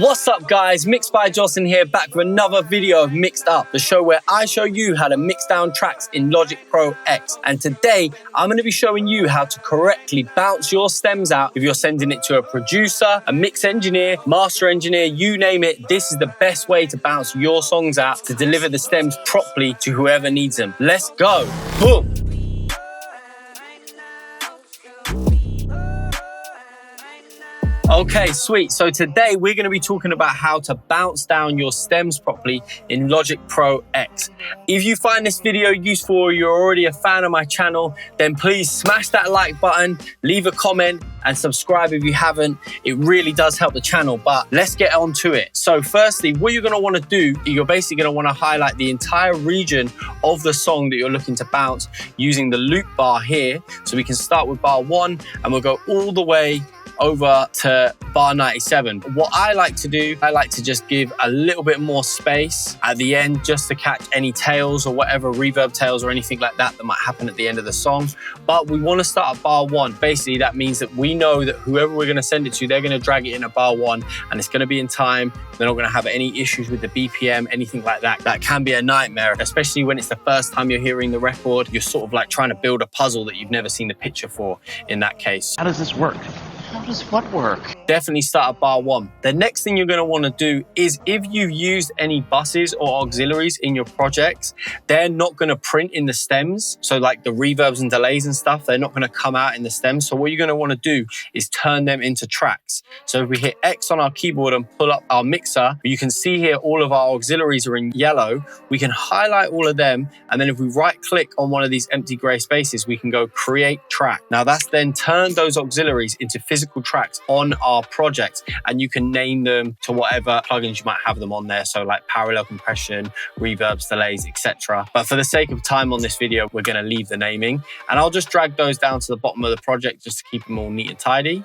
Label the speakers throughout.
Speaker 1: What's up guys, Mixed by Jocelyn here, back with another video of Mixed Up, the show where I show you how to mix down tracks in Logic Pro X. And today, I'm going to be showing you how to correctly bounce your stems out if you're sending it to a producer, a mix engineer, master engineer, you name it. This is the best way to bounce your songs out to deliver the stems properly to whoever needs them. Let's go. Boom. Okay, sweet. So today we're going to be talking about how to bounce down your stems properly in Logic Pro X. If you find this video useful or you're already a fan of my channel, then please smash that like button, leave a comment and subscribe if you haven't. It really does help the channel, but let's get on to it. So firstly, what you're going to want to do, you're basically going to want to highlight the entire region of the song that you're looking to bounce using the loop bar here. So we can start with bar 1 and we'll go all the way over to bar 97. What I like to do, I like to just give a little bit more space at the end just to catch any tails or whatever, reverb tails or anything like that that might happen at the end of the song. But we want to start at bar 1. Basically, that means that we know that whoever we're going to send it to, they're going to drag it in at bar 1 and it's going to be in time. They're not going to have any issues with the BPM, anything like that. That can be a nightmare, especially when it's the first time you're hearing the record. You're sort of like trying to build a puzzle that you've never seen the picture for in that case.
Speaker 2: How does this work? How does what work?
Speaker 1: Definitely start at bar 1. The next thing you're going to want to do is if you've used any buses or auxiliaries in your projects, they're not going to print in the stems. So like the reverbs and delays and stuff, they're not going to come out in the stems. So what you're going to want to do is turn them into tracks. So if we hit X on our keyboard and pull up our mixer, you can see here all of our auxiliaries are in yellow. We can highlight all of them. And then if we right click on one of these empty gray spaces, we can go create track. Now that's then turned those auxiliaries into physical tracks on our project, and you can name them to whatever plugins you might have them on there. So like parallel compression, reverbs, delays, etc. But for the sake of time on this video, we're going to leave the naming and I'll just drag those down to the bottom of the project just to keep them all neat and tidy.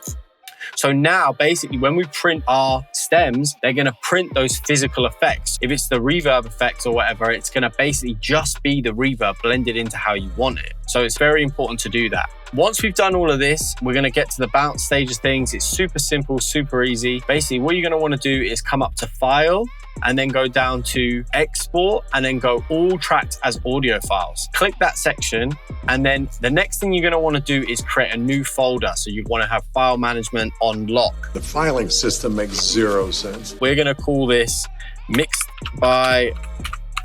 Speaker 1: So now basically when we print our stems, they're going to print those physical effects. If it's the reverb effects or whatever, it's going to basically just be the reverb blended into how you want it. So it's very important to do that. Once we've done all of this, we're going to get to the bounce stage of things. It's super simple, super easy. Basically, what you're going to want to do is come up to File and then go down to Export and then go All Tracks as Audio Files. Click that section. And then the next thing you're going to want to do is create a new folder. So you want to have file management on lock.
Speaker 3: The filing system makes zero sense.
Speaker 1: We're going to call this Mixed by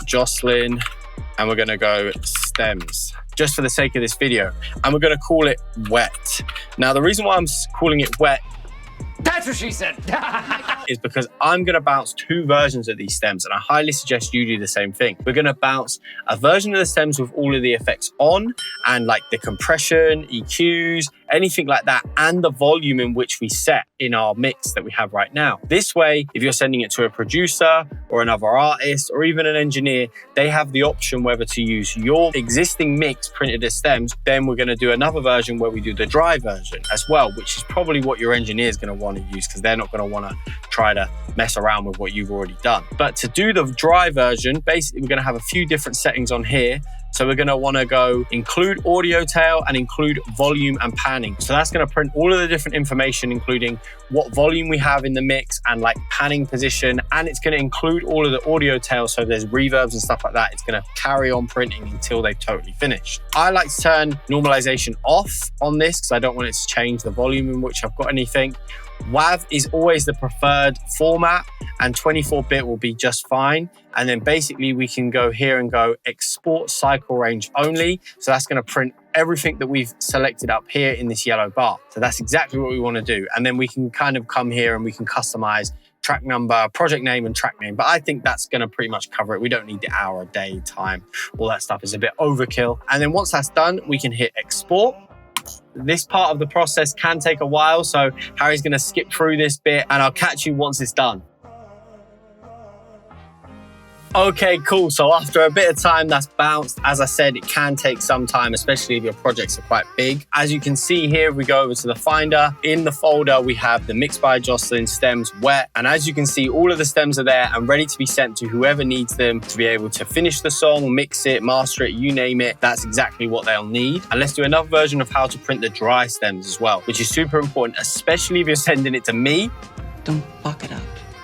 Speaker 1: Jocelyn and we're going to go stems, just for the sake of this video. And we're going to call it wet. Now, the reason why I'm calling it wet,
Speaker 2: That's what she said.
Speaker 1: is because I'm going to bounce 2 versions of these stems and I highly suggest you do the same thing. We're going to bounce a version of the stems with all of the effects on and like the compression, EQs, anything like that, and the volume in which we set in our mix that we have right now. This way, if you're sending it to a producer or another artist or even an engineer, they have the option whether to use your existing mix printed as stems. Then we're going to do another version where we do the dry version as well, which is probably what your engineer is going to want to use because they're not going to want to try to mess around with what you've already done. But to do the dry version, basically we're going to have a few different settings on here. So we're going to want to go include audio tail and include volume and panning. So that's going to print all of the different information, including what volume we have in the mix and like panning position. And it's going to include all of the audio tail. So there's reverbs and stuff like that. It's going to carry on printing until they've totally finished. I like to turn normalization off on this because I don't want it to change the volume in which I've got anything. WAV is always the preferred format and 24-bit will be just fine. And then basically we can go here and go export cycle range only. So that's going to print everything that we've selected up here in this yellow bar. So that's exactly what we want to do. And then we can kind of come here and we can customize track number, project name and track name. But I think that's going to pretty much cover it. We don't need the hour, day, time. All that stuff is a bit overkill. And then once that's done, we can hit export. This part of the process can take a while, so Harry's going to skip through this bit and I'll catch you once it's done. Okay, cool. So after a bit of time that's bounced, as I said, it can take some time, especially if your projects are quite big. As you can see here, if we go over to the Finder, in the folder, we have the Mixed by Jocelyn stems wet. And as you can see, all of the stems are there and ready to be sent to whoever needs them to be able to finish the song, mix it, master it, you name it. That's exactly what they'll need. And let's do another version of how to print the dry stems as well, which is super important, especially if you're sending it to me.
Speaker 2: Don't fuck it up.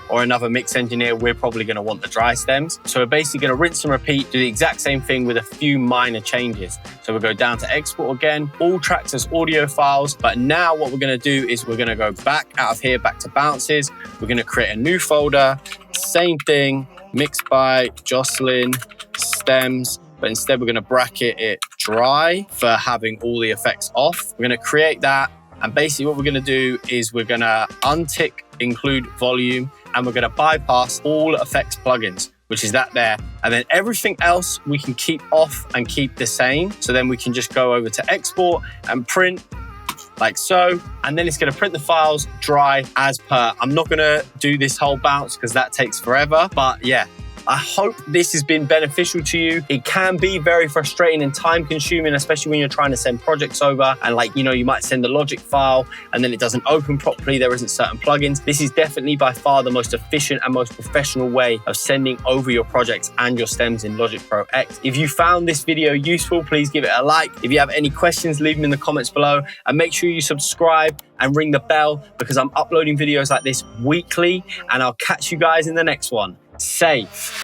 Speaker 1: or another mix engineer, we're probably going to want the dry stems. So we're basically going to rinse and repeat, do the exact same thing with a few minor changes. So we'll go down to export again, all tracks as audio files. But now what we're going to do is we're going to go back out of here, back to bounces. We're going to create a new folder, same thing, mix by Jocelyn stems, but instead we're going to bracket it dry for having all the effects off. We're going to create that. And basically what we're going to do is we're going to untick include volume, and we're going to bypass all effects plugins, which is that there. And then everything else we can keep off and keep the same. So then we can just go over to export and print like so. And then it's going to print the files dry as per. I'm not going to do this whole bounce because that takes forever. But yeah, I hope this has been beneficial to you. It can be very frustrating and time consuming, especially when you're trying to send projects over and like, you know, you might send the Logic file and then it doesn't open properly. There isn't certain plugins. This is definitely by far the most efficient and most professional way of sending over your projects and your stems in Logic Pro X. If you found this video useful, please give it a like. If you have any questions, leave them in the comments below, and make sure you subscribe and ring the bell because I'm uploading videos like this weekly, and I'll catch you guys in the next one. Safe.